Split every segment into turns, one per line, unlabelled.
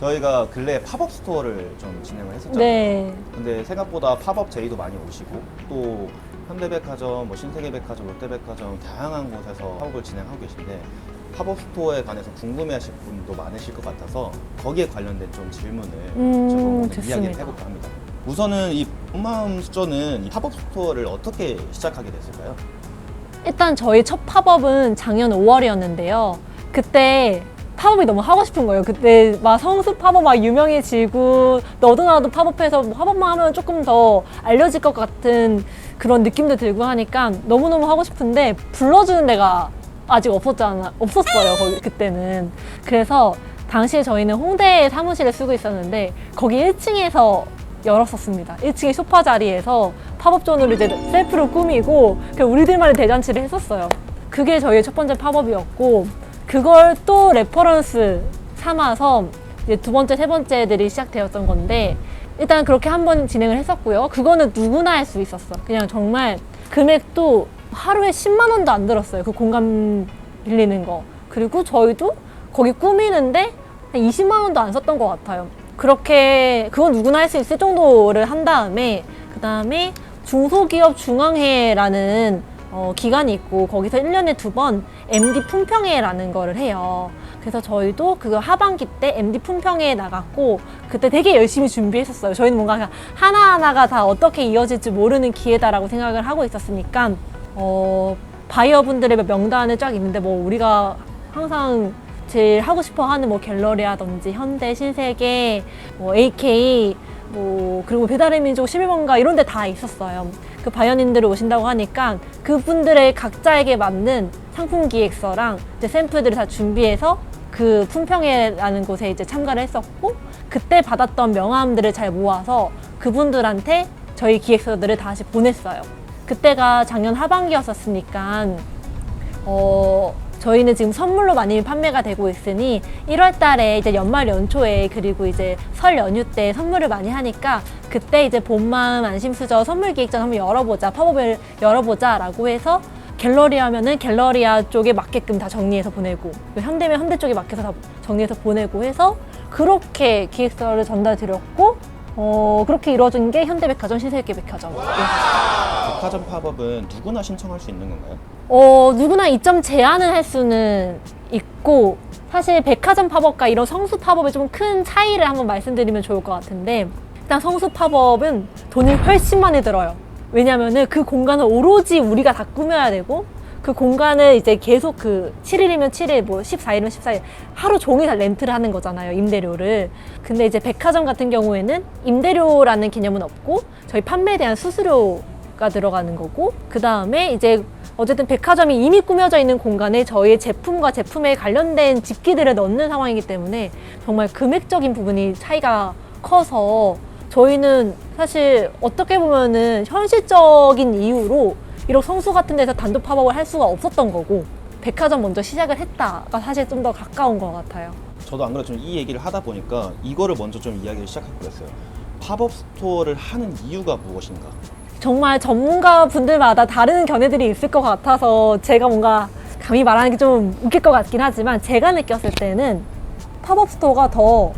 저희가 근래에 팝업 스토어를 좀 진행을 했었잖아요.
네.
근데 생각보다 팝업 제의도 많이 오시고 또 현대백화점, 뭐 신세계백화점, 롯데백화점 다양한 곳에서 팝업을 진행하고 계신데 팝업 스토어에 관해서 궁금해하실 분도 많으실 것 같아서 거기에 관련된 좀 질문을 좀 오늘
좋습니다.
이야기를 해볼까 합니다. 우선은 이 본마음 수조는 이 팝업 스토어를 어떻게 시작하게 됐을까요?
일단 저희 첫 팝업은 작년 5월이었는데요. 그때 팝업이 너무 하고 싶은 거예요. 그때 막 성수 팝업 막 유명해지고 너도 나도 팝업해서 뭐 팝업만 하면 조금 더 알려질 것 같은 그런 느낌도 들고 하니까 너무너무 하고 싶은데 불러주는 데가 아직 없었어요. 거기 그때는. 그래서 당시에 저희는 홍대에 사무실을 쓰고 있었는데 거기 1층에서 열었었습니다. 1층의 소파 자리에서 팝업존으로 이제 셀프로 꾸미고 우리들만의 대잔치를 했었어요. 그게 저희의 첫 번째 팝업이었고 그걸 또 레퍼런스 삼아서 이제 두 번째, 세 번째들이 시작되었던 건데 일단 그렇게 한번 진행을 했었고요. 그거는 누구나 할 수 있었어. 그냥 정말 금액도 하루에 10만 원도 안 들었어요. 그 공간 빌리는 거. 그리고 저희도 거기 꾸미는데 한 20만 원도 안 썼던 것 같아요. 그렇게 그건 누구나 할 수 있을 정도를 한 다음에 그 다음에 중소기업 중앙회라는 기간이 있고 거기서 1년에 2번 MD 품평회라는 거를 해요. 그래서 저희도 그거 하반기 때 MD 품평회에 나갔고 그때 되게 열심히 준비했었어요. 저희는 뭔가 하나하나가 다 어떻게 이어질지 모르는 기회다라고 생각을 하고 있었으니까 바이어분들의 명단을 쫙 있는데 뭐 우리가 항상 제일 하고 싶어 하는 뭐 갤러리라든지 현대, 신세계, 뭐 AK 그리고 배달의 민족 11번가 이런 데 다 있었어요. 그 바이어님들이 오신다고 하니까 그분들의 각자에게 맞는 상품 기획서랑 이제 샘플들을 다 준비해서 그 품평회라는 곳에 이제 참가를 했었고 그때 받았던 명함들을 잘 모아서 그분들한테 저희 기획서들을 다시 보냈어요. 그때가 작년 하반기였었으니까 저희는 지금 선물로 많이 판매가 되고 있으니 1월 달에 이제 연말 연초에 그리고 이제 설 연휴 때 선물을 많이 하니까 그때 이제 본마음 안심수저 선물 기획전 한번 열어보자, 팝업을 열어보자 라고 해서 갤러리 하면은 갤러리아 쪽에 맞게끔 다 정리해서 보내고 현대면 현대 쪽에 맞게서 다 정리해서 보내고 해서 그렇게 기획서를 전달드렸고 그렇게 이루어진 게 현대백화점, 신세계백화점.
백화점 팝업은 누구나 신청할 수 있는 건가요?
누구나 입점 제한을 할 수는 있고 사실 백화점 팝업과 이런 성수 팝업의 좀 큰 차이를 한번 말씀드리면 좋을 것 같은데 일단 성수 팝업은 돈이 훨씬 많이 들어요. 왜냐면은 그 공간을 오로지 우리가 다 꾸며야 되고 그 공간을 이제 계속 그 7일이면 7일, 뭐 14일이면 14일 하루 종일 다 렌트를 하는 거잖아요, 임대료를. 근데 이제 백화점 같은 경우에는 임대료라는 개념은 없고 저희 판매에 대한 수수료가 들어가는 거고 그 다음에 이제 어쨌든 백화점이 이미 꾸며져 있는 공간에 저희의 제품과 제품에 관련된 집기들을 넣는 상황이기 때문에 정말 금액적인 부분이 차이가 커서 저희는 사실 어떻게 보면은 현실적인 이유로 이런 성수 같은 데서 단독 팝업을 할 수가 없었던 거고 백화점 먼저 시작을 했다가 사실 좀 더 가까운 것 같아요.
저도 안 그래도 좀 이 얘기를 하다 보니까 이거를 먼저 좀 이야기를 시작할 거였어요. 팝업 스토어를 하는 이유가 무엇인가? 정말
전문가 분들마다 다른 견해들이 있을 것 같아서 제가 뭔가 감히 말하는 게 좀 웃길 것 같긴 하지만 제가 느꼈을 때는 팝업 스토어가 더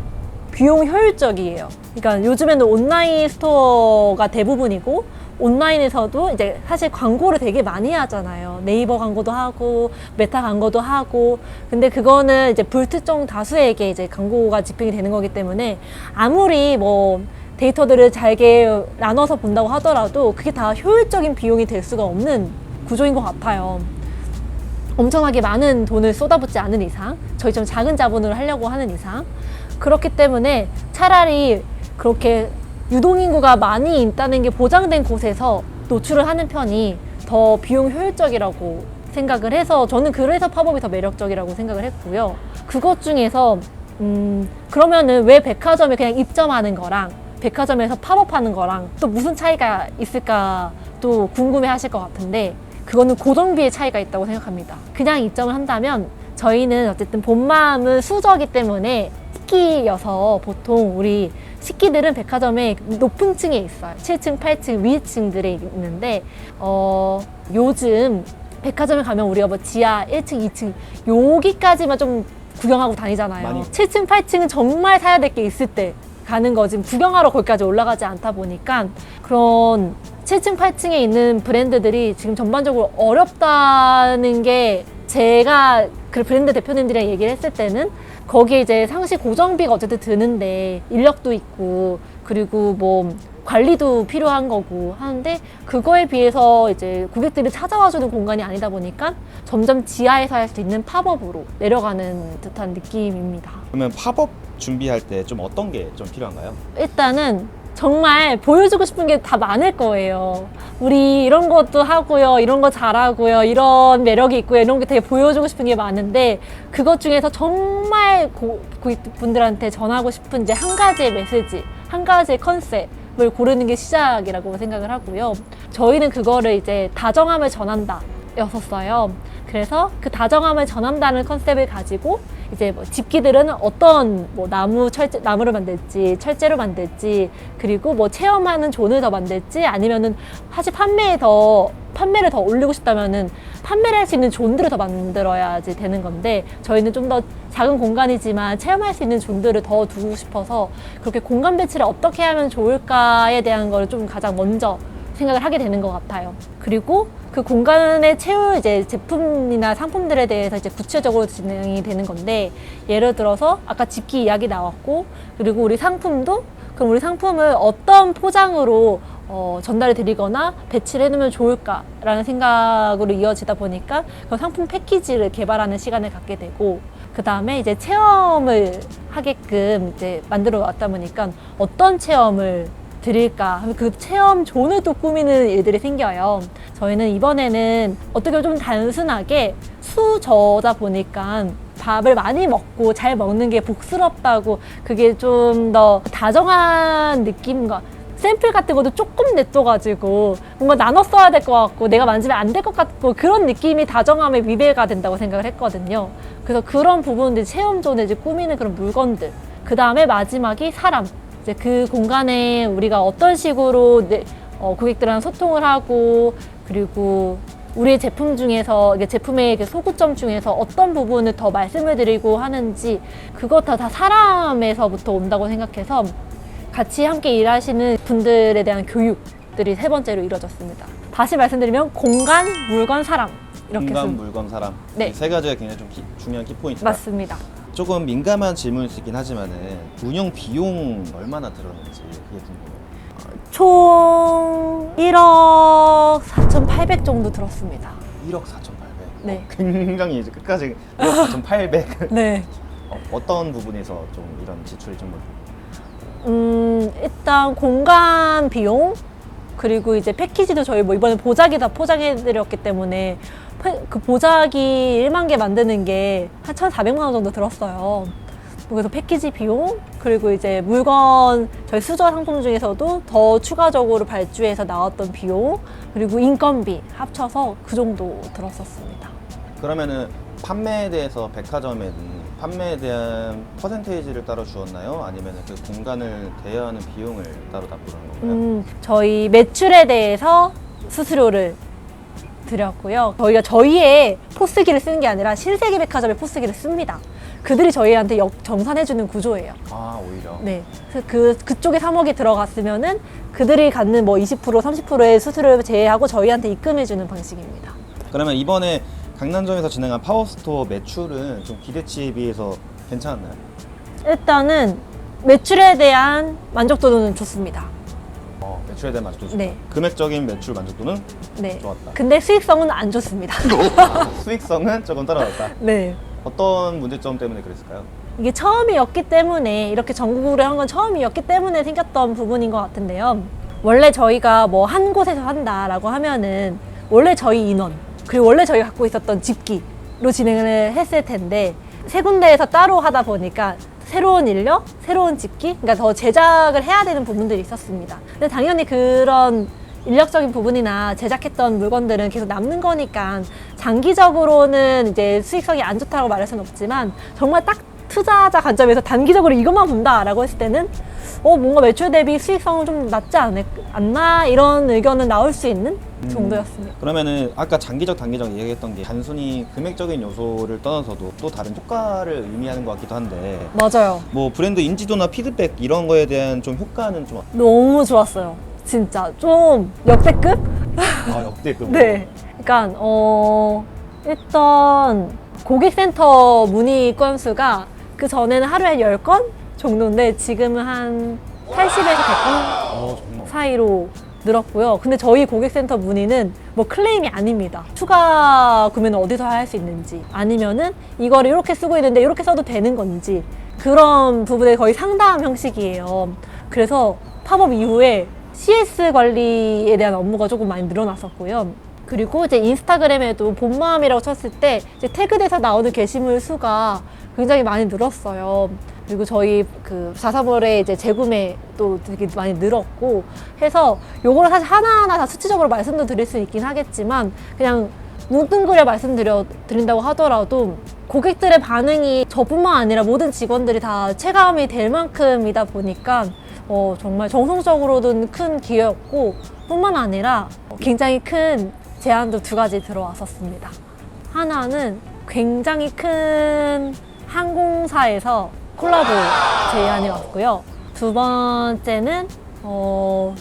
비용 효율적이에요. 그러니까 요즘에는 온라인 스토어가 대부분이고 온라인에서도 이제 사실 광고를 되게 많이 하잖아요. 네이버 광고도 하고 메타 광고도 하고 근데 그거는 이제 불특정 다수에게 이제 광고가 집행이 되는 거기 때문에 아무리 뭐 데이터들을 잘게 나눠서 본다고 하더라도 그게 다 효율적인 비용이 될 수가 없는 구조인 것 같아요. 엄청나게 많은 돈을 쏟아붓지 않은 이상 저희처럼 작은 자본으로 하려고 하는 이상 그렇기 때문에 차라리 그렇게 유동인구가 많이 있다는 게 보장된 곳에서 노출을 하는 편이 더 비용 효율적이라고 생각을 해서 저는 그래서 팝업이 더 매력적이라고 생각을 했고요. 그것 중에서 그러면은 왜 백화점에 그냥 입점하는 거랑 백화점에서 팝업하는 거랑 또 무슨 차이가 있을까 또 궁금해 하실 것 같은데 그거는 고정비의 차이가 있다고 생각합니다. 그냥 입점을 한다면 저희는 어쨌든 본마음은 수저이기 때문에 식기여서 보통 우리 식기들은 백화점에 높은 층에 있어요. 7층, 8층, 위층들에 있는데 요즘 백화점에 가면 우리가 뭐 지하 1층, 2층 여기까지만 좀 구경하고 다니잖아요.
많이.
7층, 8층은 정말 사야 될 게 있을 때 가는 거지 구경하러 거기까지 올라가지 않다 보니까 그런 7층, 8층에 있는 브랜드들이 지금 전반적으로 어렵다는 게 제가 그 브랜드 대표님들이랑 얘기를 했을 때는 거기에 이제 상시 고정비가 어쨌든 드는데 인력도 있고 그리고 뭐 관리도 필요한 거고 하는데 그거에 비해서 이제 고객들이 찾아와주는 공간이 아니다 보니까 점점 지하에서 할 수 있는 팝업으로 내려가는 듯한 느낌입니다.
그러면 팝업 준비할 때 좀 어떤 게 좀 필요한가요?
일단은 정말 보여주고 싶은 게 다 많을 거예요. 우리 이런 것도 하고요, 이런 거 잘하고요, 이런 매력이 있고요, 이런 게 되게 보여주고 싶은 게 많은데 그것 중에서 정말 고객분들한테 전하고 싶은 이제 한 가지의 메시지, 한 가지의 컨셉을 고르는 게 시작이라고 생각을 하고요. 저희는 그거를 이제 다정함을 전한다 였었어요. 그래서 그 다정함을 전한다는 컨셉을 가지고 이제 뭐 집기들은 어떤 뭐 나무를 만들지, 철제로 만들지, 그리고 뭐 체험하는 존을 더 만들지, 아니면은 사실 판매를 더 올리고 싶다면은 판매를 할 수 있는 존들을 더 만들어야지 되는 건데 저희는 좀 더 작은 공간이지만 체험할 수 있는 존들을 더 두고 싶어서 그렇게 공간 배치를 어떻게 하면 좋을까에 대한 걸 좀 가장 먼저 생각을 하게 되는 것 같아요. 그리고 그 공간에 채울 이제 제품이나 상품들에 대해서 이제 구체적으로 진행이 되는 건데 예를 들어서 아까 집기 이야기 나왔고 그리고 우리 상품도 그럼 우리 상품을 어떤 포장으로 전달을 드리거나 배치를 해놓으면 좋을까라는 생각으로 이어지다 보니까 그 상품 패키지를 개발하는 시간을 갖게 되고 그 다음에 이제 체험을 하게끔 이제 만들어 왔다 보니까 어떤 체험을 드릴까 하면 그 체험 존을 또 꾸미는 일들이 생겨요. 저희는 이번에는 어떻게 보면 좀 단순하게 수저다 보니까 밥을 많이 먹고 잘 먹는 게 복스럽다고 그게 좀 더 다정한 느낌과 샘플 같은 것도 조금 냈어가지고 뭔가 나눠 써야 될 것 같고 내가 만지면 안 될 것 같고 그런 느낌이 다정함의 위배가 된다고 생각을 했거든요. 그래서 그런 부분들 체험존을 이제 꾸미는 그런 물건들 그 다음에 마지막이 사람 이제 그 공간에 우리가 어떤 식으로 고객들이랑 소통을 하고 그리고 우리의 제품 중에서 이게 제품의 소구점 중에서 어떤 부분을 더 말씀을 드리고 하는지 그것 다 사람에서부터 온다고 생각해서 같이 함께 일하시는 분들에 대한 교육들이 세 번째로 이루어졌습니다. 다시 말씀드리면 공간, 물건, 사람 이렇게
공간, 물건, 사람
네.
이 세 가지가 굉장히 좀 중요한 키포인트다.
맞습니다.
조금 민감한 질문일 수 있긴 하지만은 운영 비용 얼마나 들었는지 그게 궁금해요.
총 1억 4,800 정도 들었습니다.
1억 4,800.
네.
굉장히 이제 끝까지 1억 4,800.
네.
어떤 부분에서 좀 이런 지출이 좀
일단 공간 비용 그리고 이제 패키지도 저희 뭐 이번에 보자기 다 포장해드렸기 때문에 그 보자기 1만 개 만드는 게 한 1,400만 원 정도 들었어요. 그래서 패키지 비용 그리고 이제 물건 저희 수저 상품 중에서도 더 추가적으로 발주해서 나왔던 비용 그리고 인건비 합쳐서 그 정도 들었었습니다.
그러면은 판매에 대해서 백화점에는 판매에 대한 퍼센테이지를 따로 주었나요? 아니면 그 공간을 대여하는 비용을 따로 납부하는 건가요?
저희 매출에 대해서 수수료를 드렸고요. 저희가 저희의 포스기를 쓰는 게 아니라 신세계 백화점의 포스기를 씁니다. 그들이 저희한테 정산해주는 구조예요.
아, 오히려.
네. 그래서 그쪽에 3억이 들어갔으면은 그들이 갖는 뭐 20%, 30%의 수수료를 제외하고 저희한테 입금해주는 방식입니다.
그러면 이번에 강남점에서 진행한 파워스토어 매출은 좀 기대치에 비해서 괜찮았나요?
일단은 매출에 대한 만족도는 좋습니다.
매출에 대한 만족도 좋다.
네.
금액적인 매출 만족도는
네.
좋았다.
근데 수익성은 안 좋습니다.
수익성은 조금 떨어졌다.
네.
어떤 문제점 때문에 그랬을까요?
이게 처음이었기 때문에 이렇게 전국으로 한 건 처음이었기 때문에 생겼던 부분인 것 같은데요. 원래 저희가 뭐 한 곳에서 한다라고 하면은 원래 저희 인원 그리고 원래 저희가 갖고 있었던 집기로 진행을 했을 텐데 세 군데에서 따로 하다 보니까 새로운 인력, 새로운 집기, 그러니까 더 제작을 해야 되는 부분들이 있었습니다. 근데 당연히 그런 인력적인 부분이나 제작했던 물건들은 계속 남는 거니까 장기적으로는 이제 수익성이 안 좋다고 말할 수는 없지만 정말 딱 투자자 관점에서 단기적으로 이것만 본다라고 했을 때는 뭔가 매출 대비 수익성은 좀 낮지 않나 이런 의견은 나올 수 있는 정도였습니다.
그러면은 아까 장기적 단기적 얘기했던 게 단순히 금액적인 요소를 떠나서도 또 다른 효과를 의미하는 것 같기도 한데
맞아요.
뭐 브랜드 인지도나 피드백 이런 거에 대한 좀 효과는 좀
너무 좋았어요. 진짜 좀 역대급?
역대급.
네. 그러니까 일단 고객센터 문의 건수가 그 전에는 하루에 10건 정도인데 지금은 한 80에서 100건
정말.
사이로 늘었고요. 근데 저희 고객센터 문의는 뭐 클레임이 아닙니다. 추가 구매는 어디서 할 수 있는지 아니면은 이거를 이렇게 쓰고 있는데 이렇게 써도 되는 건지 그런 부분에 거의 상담 형식이에요. 그래서 팝업 이후에 CS 관리에 대한 업무가 조금 많이 늘어났었고요. 그리고 이제 인스타그램에도 본마음이라고 쳤을 때 이제 태그돼서 나오는 게시물 수가 굉장히 많이 늘었어요. 그리고 저희 그 자사몰의 이제 재구매도 되게 많이 늘었고 해서 요거를 사실 하나하나 다 수치적으로 말씀도 드릴 수 있긴 하겠지만 그냥 뭉뚱그려 말씀드린다고 하더라도 고객들의 반응이 저뿐만 아니라 모든 직원들이 다 체감이 될 만큼이다 보니까 정말 정성적으로는 큰 기회였고 뿐만 아니라 굉장히 큰 제안도 2가지 들어왔었습니다. 하나는 굉장히 큰 항공사에서 콜라보 제안이 왔고요. 2번째는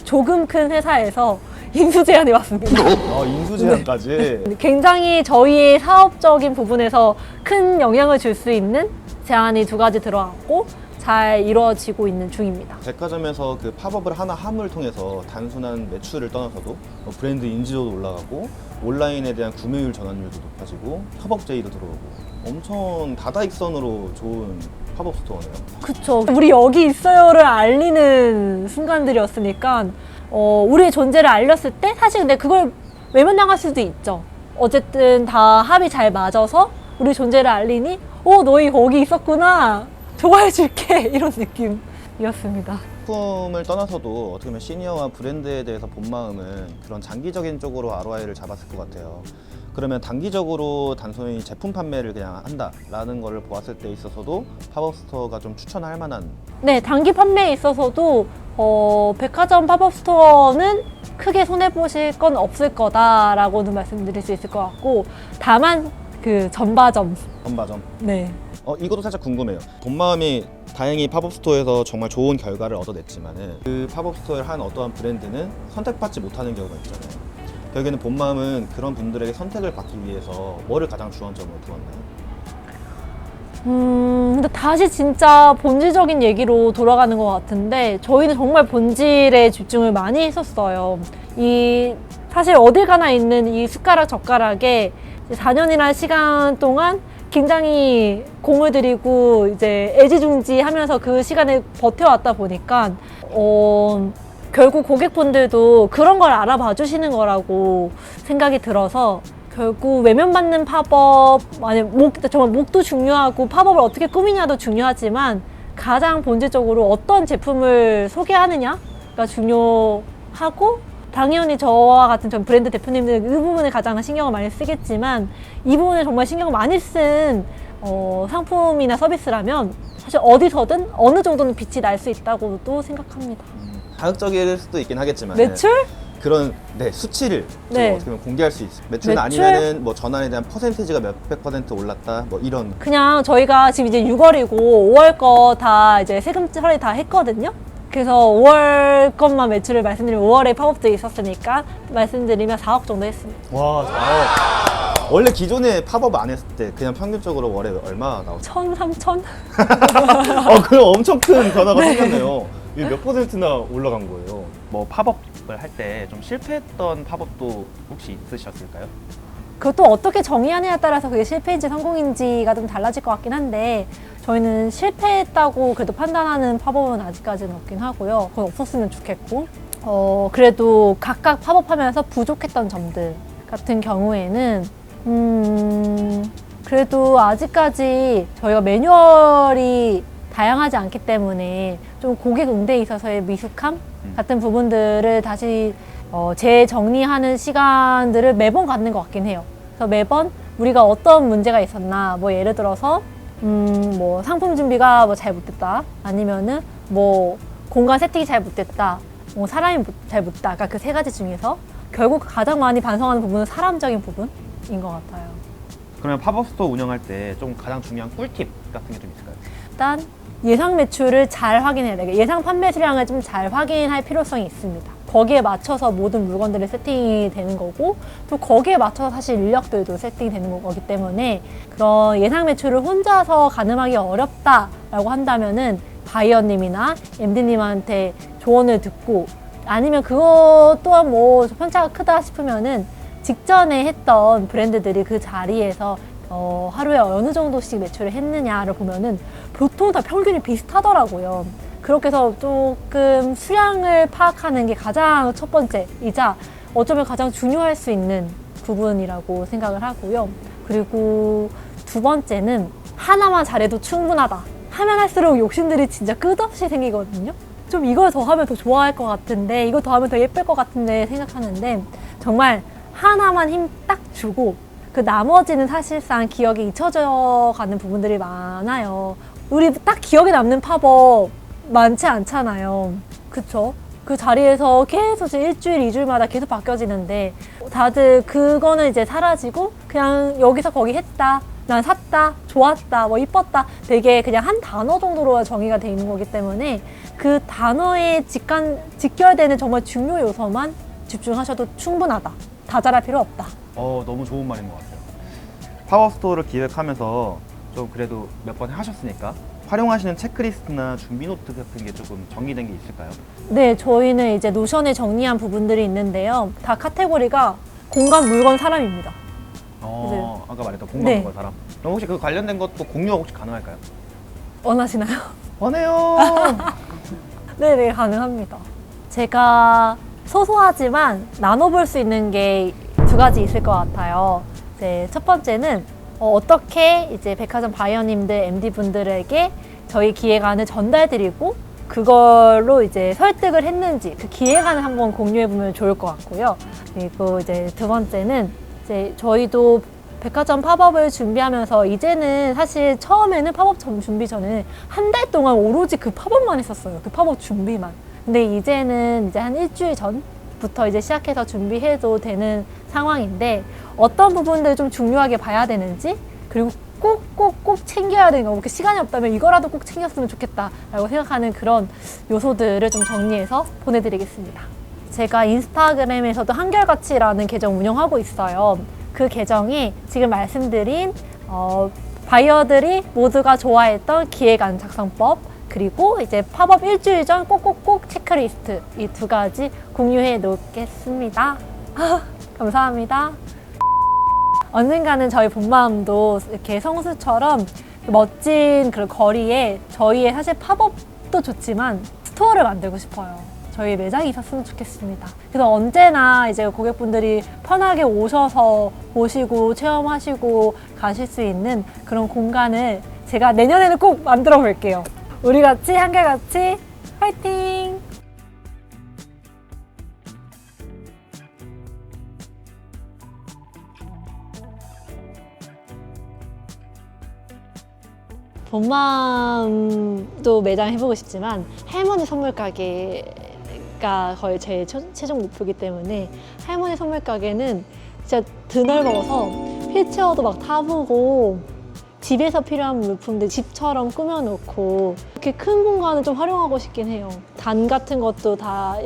조금 큰 회사에서 인수 제안이 왔습니다.
인수 제한까지.
굉장히 저희의 사업적인 부분에서 큰 영향을 줄 수 있는 제안이 2가지 들어왔고 잘 이루어지고 있는 중입니다.
백화점에서 그 팝업을 하나 함을 통해서 단순한 매출을 떠나서도 브랜드 인지도도 올라가고 온라인에 대한 구매율 전환율도 높아지고 팝업 제의도 들어오고 엄청 다다익선으로 좋은 팝업 스토어네요.
그쵸. 우리 여기 있어요를 알리는 순간들이었으니까 우리의 존재를 알렸을 때 사실 근데 그걸 외면당할 수도 있죠. 어쨌든 다 합이 잘 맞아서 우리 존재를 알리니 너희 거기 있었구나. 좋아해줄게. 이런 느낌이었습니다.
제품을 떠나서도 어떻게 보면 시니어와 브랜드에 대해서 본 마음은 그런 장기적인 쪽으로 ROI를 잡았을 것 같아요. 그러면 단기적으로 단순히 제품 판매를 그냥 한다라는 거를 보았을 때 있어서도 팝업 스토어가 좀 추천할 만한.
네, 단기 판매에 있어서도 백화점 팝업 스토어는 크게 손해보실 건 없을 거다라고는 말씀드릴 수 있을 것 같고 다만 그 전바점. 네.
이것도 살짝 궁금해요. 본 마음이 다행히 팝업 스토어에서 정말 좋은 결과를 얻어냈지만은 그 팝업 스토어를 한 어떠한 브랜드는 선택받지 못하는 경우가 있잖아요. 결국에는 본 마음은 그런 분들에게 선택을 받기 위해서 뭐를 가장 주안점으로 두었나요?
근데 다시 진짜 본질적인 얘기로 돌아가는 것 같은데 저희는 정말 본질에 집중을 많이 했었어요. 사실 어딜 가나 있는 이 숟가락 젓가락에 4년이라는 시간 동안 굉장히 공을 들이고 이제 애지중지하면서 그 시간을 버텨왔다 보니까 결국 고객분들도 그런 걸 알아봐 주시는 거라고 생각이 들어서 결국 외면받는 팝업 정말 목도 중요하고 팝업을 어떻게 꾸미냐도 중요하지만 가장 본질적으로 어떤 제품을 소개하느냐가 중요하고 당연히 저와 같은 전 브랜드 대표님들은 그 부분에 가장 신경을 많이 쓰겠지만 이 부분에 정말 신경을 많이 쓴 상품이나 서비스라면 사실 어디서든 어느 정도는 빛이 날 수 있다고도 생각합니다.
자극적일 수도 있긴 하겠지만
매출?
그런 수치를 좀
네.
어떻게 보면 공개할 수 있어요. 매출은 아니면은 뭐 전환에 대한 퍼센티지가 몇백 퍼센트 올랐다 뭐 이런.
그냥 저희가 지금 이제 6월이고 5월 거 다 이제 세금 처리 다 했거든요. 그래서 5월 것만 매출을 말씀드리면 5월에 팝업도 있었으니까 말씀드리면 4억 정도 했습니다.
와, 4억. 원래 기존에 팝업 안 했을 때 그냥 평균적으로 월에 얼마 나왔어요?
1,000, 3,000?
그럼 엄청 큰 변화가 생겼네요. 이게 몇 퍼센트나 올라간 거예요?
뭐 팝업을 할 때 좀 실패했던 팝업도 혹시 있으셨을까요?
그것도 어떻게 정의하느냐에 따라서 그게 실패인지 성공인지가 좀 달라질 것 같긴 한데 저희는 실패했다고 그래도 판단하는 팝업은 아직까지는 없긴 하고요. 그건 없었으면 좋겠고 그래도 각각 팝업하면서 부족했던 점들 같은 경우에는 그래도 아직까지 저희가 매뉴얼이 다양하지 않기 때문에 좀 고객 응대에 있어서의 미숙함 같은 부분들을 다시 재정리하는 시간들을 매번 갖는 것 같긴 해요. 그래서 매번 우리가 어떤 문제가 있었나, 뭐 예를 들어서 뭐 상품 준비가 뭐 잘 못됐다, 아니면은 뭐 공간 세팅이 잘 못됐다, 뭐 사람이 잘 못됐다. 아까 그 3가지 중에서 결국 가장 많이 반성하는 부분은 사람적인 부분인 것 같아요.
그러면 팝업 스토어 운영할 때 좀 가장 중요한 꿀팁 같은 게 좀 있을까요?
일단 예상 매출을 잘 확인해야 돼요. 예상 판매 수량을 좀 잘 확인할 필요성이 있습니다. 거기에 맞춰서 모든 물건들이 세팅이 되는 거고 또 거기에 맞춰서 사실 인력들도 세팅이 되는 거기 때문에 그런 예상 매출을 혼자서 가늠하기 어렵다라고 한다면은 바이어님이나 MD님한테 조언을 듣고 아니면 그것 또한 뭐 편차가 크다 싶으면은 직전에 했던 브랜드들이 그 자리에서 하루에 어느 정도씩 매출을 했느냐를 보면은 보통 다 평균이 비슷하더라고요. 그렇게 해서 조금 수량을 파악하는 게 가장 첫 번째이자 어쩌면 가장 중요할 수 있는 부분이라고 생각을 하고요. 그리고 두 번째는 하나만 잘해도 충분하다. 하면 할수록 욕심들이 진짜 끝없이 생기거든요. 좀 이걸 더 하면 더 좋아할 것 같은데 이거 더 하면 더 예쁠 것 같은데 생각하는데 정말 하나만 힘 딱 주고 그 나머지는 사실상 기억에 잊혀져 가는 부분들이 많아요. 우리 딱 기억에 남는 팝업 많지 않잖아요. 그쵸? 그 자리에서 계속 이제 일주일, 이주일마다 계속 바뀌어지는데 다들 그거는 이제 사라지고 그냥 여기서 거기 했다. 난 샀다, 좋았다, 뭐 이뻤다. 되게 그냥 한 단어 정도로 정의가 돼 있는 거기 때문에 그 단어에 직결되는 정말 중요 요소만 집중하셔도 충분하다. 다 잘할 필요 없다.
너무 좋은 말인 것 같아요. 팝업 스토어를 기획하면서 좀 그래도 몇 번 하셨으니까 활용하시는 체크리스트나 준비 노트 같은 게 조금 정리된 게 있을까요?
네, 저희는 이제 노션에 정리한 부분들이 있는데요. 다 카테고리가 공간, 물건, 사람입니다.
아까 말했던
네.
공간과 사람. 그럼 혹시 그 관련된 것도 공유가 혹시 가능할까요?
원하시나요?
원해요.
네네, 가능합니다. 제가 소소하지만 나눠볼 수 있는 게 두 가지 있을 것 같아요. 이제 첫 번째는 어떻게 이제 백화점 바이어님들, MD분들에게 저희 기획안을 전달드리고 그걸로 이제 설득을 했는지 그 기획안을 한번 공유해보면 좋을 것 같고요. 그리고 이제 두 번째는 이제 저희도 백화점 팝업을 준비하면서 이제는 사실 처음에는 팝업 준비 전에 한 달 동안 오로지 그 팝업만 했었어요. 그 팝업 준비만. 근데 이제는 이제 한 일주일 전부터 이제 시작해서 준비해도 되는 상황인데 어떤 부분들 좀 중요하게 봐야 되는지 그리고 꼭 챙겨야 되는 거 이렇게 시간이 없다면 이거라도 꼭 챙겼으면 좋겠다라고 생각하는 그런 요소들을 좀 정리해서 보내드리겠습니다. 제가 인스타그램에서도 한결같이라는 계정 운영하고 있어요. 그 계정이 지금 말씀드린 바이어들이 모두가 좋아했던 기획안 작성법 그리고 이제 팝업 일주일 전 꼭꼭꼭 체크리스트 이 두 가지 공유해 놓겠습니다. 감사합니다. 언젠가는 저희 본마음도 이렇게 성수처럼 멋진 그런 거리에 저희의 사실 팝업도 좋지만 스토어를 만들고 싶어요. 저희 매장이 있었으면 좋겠습니다. 그래서 언제나 이제 고객분들이 편하게 오셔서 보시고 체험하시고 가실 수 있는 그런 공간을 제가 내년에는 꼭 만들어 볼게요. 우리 같이 한결같이 화이팅! 본마음도 매장 해보고 싶지만 할머니 선물 가게가 거의 제 최종 목표이기 때문에 할머니 선물 가게는 진짜 드넓어서 휠체어도 막 타보고 집에서 필요한 물품들 집처럼 꾸며놓고 이렇게 큰 공간을 좀 활용하고 싶긴 해요. 단 같은 것도 다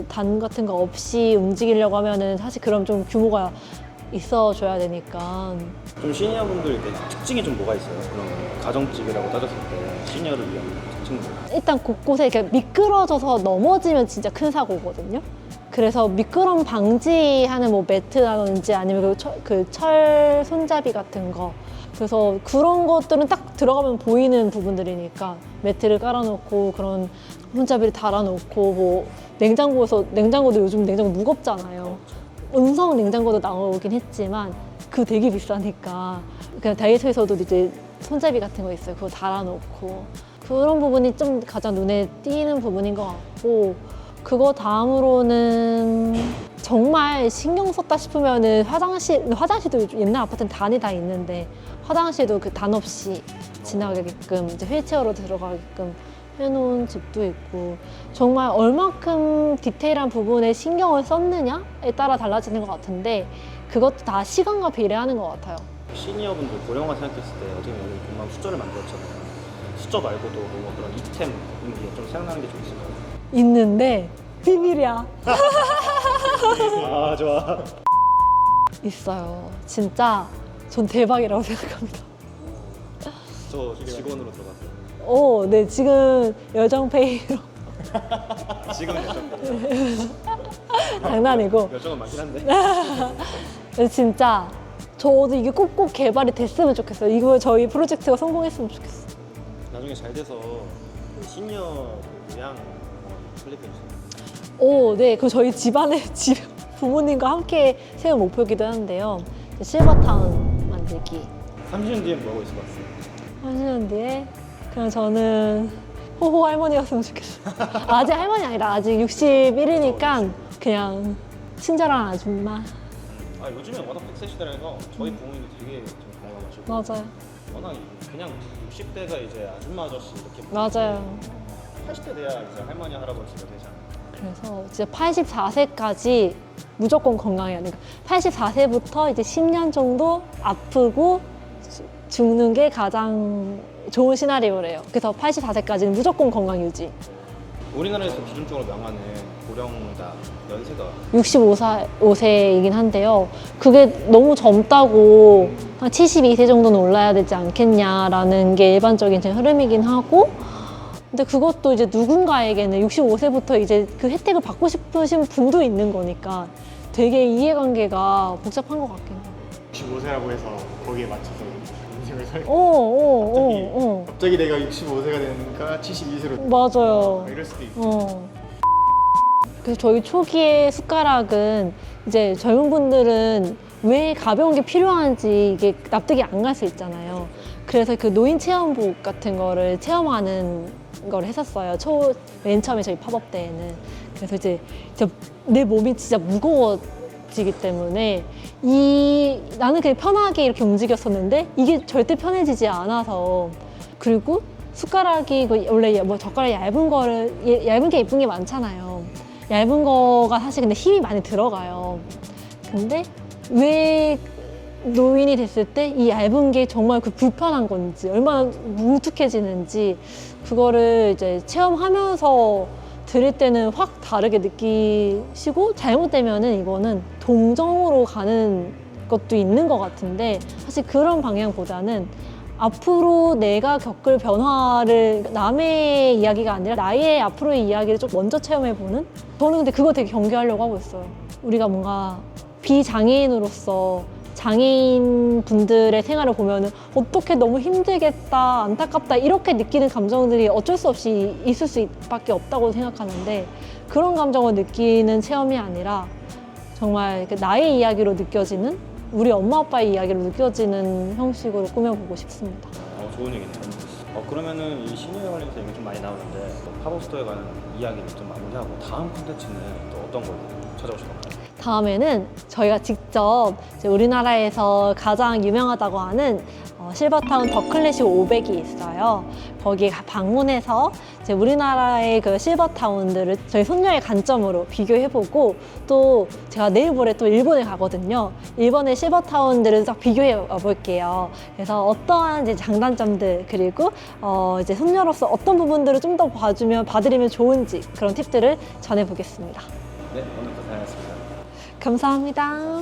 단 같은 거 없이 움직이려고 하면은 사실 그럼 좀 규모가 있어줘야 되니까.
좀 시니어분들 특징이 좀 뭐가 있어요? 그런 가정집이라고 따졌을 때 시니어를 위한 특징들.
일단 곳곳에 이렇게 미끄러져서 넘어지면 진짜 큰 사고거든요. 그래서 미끄럼 방지하는 뭐 매트라든지 아니면 그 철 손잡이 같은 거. 그래서 그런 것들은 딱 들어가면 보이는 부분들이니까 매트를 깔아놓고 그런 손잡이를 달아놓고 뭐 냉장고도 요즘 냉장고 무겁잖아요. 음성 냉장고도 나오긴 했지만 그거 되게 비싸니까 그냥 다이소에서도 이제 손잡이 같은 거 있어요. 그거 달아놓고 그런 부분이 좀 가장 눈에 띄는 부분인 것 같고 그거 다음으로는 정말 신경 썼다 싶으면은 화장실도 요즘 옛날 아파트는 단이 다 있는데 화장실도 그 단 없이 지나가게끔 이제 휠체어로 들어가게끔 해놓은 집도 있고 정말 얼만큼 디테일한 부분에 신경을 썼느냐에 따라 달라지는 것 같은데 그것도 다 시간과 비례하는 것 같아요.
시니어분들 고령화 생각했을 때 어떻게 보면 우리 금방 숫자를 만들었잖아요. 숫자 말고도 뭐 그런 이템 이런 게 좀 생각나는 게 좀 있을까요?
있는데 비밀이야.
아 좋아.
있어요. 진짜 전 대박이라고 생각합니다.
저 직원으로 들어갔어요.
오, 네, 지금 여정페이로
지금은 여정.
장난이고.
여정은 많긴 한데.
근데 진짜 저도 이게 꼭꼭 개발이 됐으면 좋겠어요. 이거 저희 프로젝트가 성공했으면 좋겠어요.
나중에 잘 돼서 그 시니어 요양 설립해 주세요.
오, 네, 그 저희 집안에 집 부모님과 함께 세운 목표이기도 하는데요. 실버타운 만들기.
30년 뒤엔 뭐하고 있을 것 같아요?
30년 뒤에 그냥 저는 호호 할머니였으면 좋겠어요. 아직 할머니 아니라 아직 61이니까 그냥 친절한 아줌마.
아 요즘에 워낙 100세 시대라서 저희 부모님도 되게 좀 건강하시고
맞아요.
워낙 그냥 60대가 이제 아줌마 아저씨 이렇게
맞아요.
80대 돼야 이제 할머니 할아버지가 되잖아요.
그래서 진짜 84세까지 무조건 건강해야 돼요. 84세부터 이제 10년 정도 아프고 죽는 게 가장 좋은 시나리오래요. 그래서 84세까지는 무조건 건강 유지.
우리나라에서 기준적으로 명하는 고령자 연세가
65세이긴 한데요. 그게 너무 젊다고 한 72세 정도는 올라야 되지 않겠냐라는 게 일반적인 제 흐름이긴 하고, 근데 그것도 이제 누군가에게는 65세부터 이제 그 혜택을 받고 싶으신 분도 있는 거니까 되게 이해관계가 복잡한 것 같긴 해요.
65세라고 해서 거기에 맞춰서 인생을 살고
어.
갑자기 내가 65세가 되니까 72세로
맞아요.
이럴 수도 있고
그래서 저희 초기의 숟가락은 이제 젊은 분들은 왜 가벼운 게 필요한지 이게 납득이 안 갈 수 있잖아요. 그래서 그 노인 체험복 같은 거를 체험하는 걸 했었어요. 맨 처음에 저희 팝업 때에는. 그래서 이제 내 몸이 진짜 무거워지기 때문에 나는 그냥 편하게 이렇게 움직였었는데 이게 절대 편해지지 않아서, 그리고 숟가락이 원래 뭐 젓가락 얇은 게 예쁜 게 많잖아요. 얇은 거가 사실 근데 힘이 많이 들어가요. 근데 왜 노인이 됐을 때 이 얇은 게 정말 그 불편한 건지, 얼마나 뭉툭해지는지 그거를 이제 체험하면서 들을 때는 확 다르게 느끼시고, 잘못되면은 이거는 동정으로 가는 것도 있는 것 같은데, 사실 그런 방향보다는 앞으로 내가 겪을 변화를 남의 이야기가 아니라 나의 앞으로의 이야기를 좀 먼저 체험해보는? 저는 근데 그거 되게 경계하려고 하고 있어요. 우리가 뭔가 비장애인으로서 장애인 분들의 생활을 보면은 어떻게 너무 힘들겠다, 안타깝다 이렇게 느끼는 감정들이 어쩔 수 없이 있을 수밖에 없다고 생각하는데, 그런 감정을 느끼는 체험이 아니라 정말 나의 이야기로 느껴지는, 우리 엄마 아빠의 이야기로 느껴지는 형식으로 꾸며보고 싶습니다.
좋은 얘기네요. 그러면은 이 시니어 관련해서 얘기 좀 많이 나오는데 팝업 스토어에 관한 이야기를 좀 마무리하고 다음 콘텐츠는 또 어떤 걸로 찾아오실 건가요?
다음에는 저희가 직접 이제 우리나라에서 가장 유명하다고 하는 실버타운 더 클래식 500이 있어요. 거기에 방문해서 이제 우리나라의 그 실버타운들을 저희 손녀의 관점으로 비교해보고, 또 제가 내일 모레 또 일본에 가거든요. 일본의 실버타운들을 딱 비교해 볼게요. 그래서 어떠한 이제 장단점들, 그리고 이제 손녀로서 어떤 부분들을 좀 더 봐드리면 좋은지 그런 팁들을 전해보겠습니다.
네, 오늘 고생하셨습니다.
감사합니다.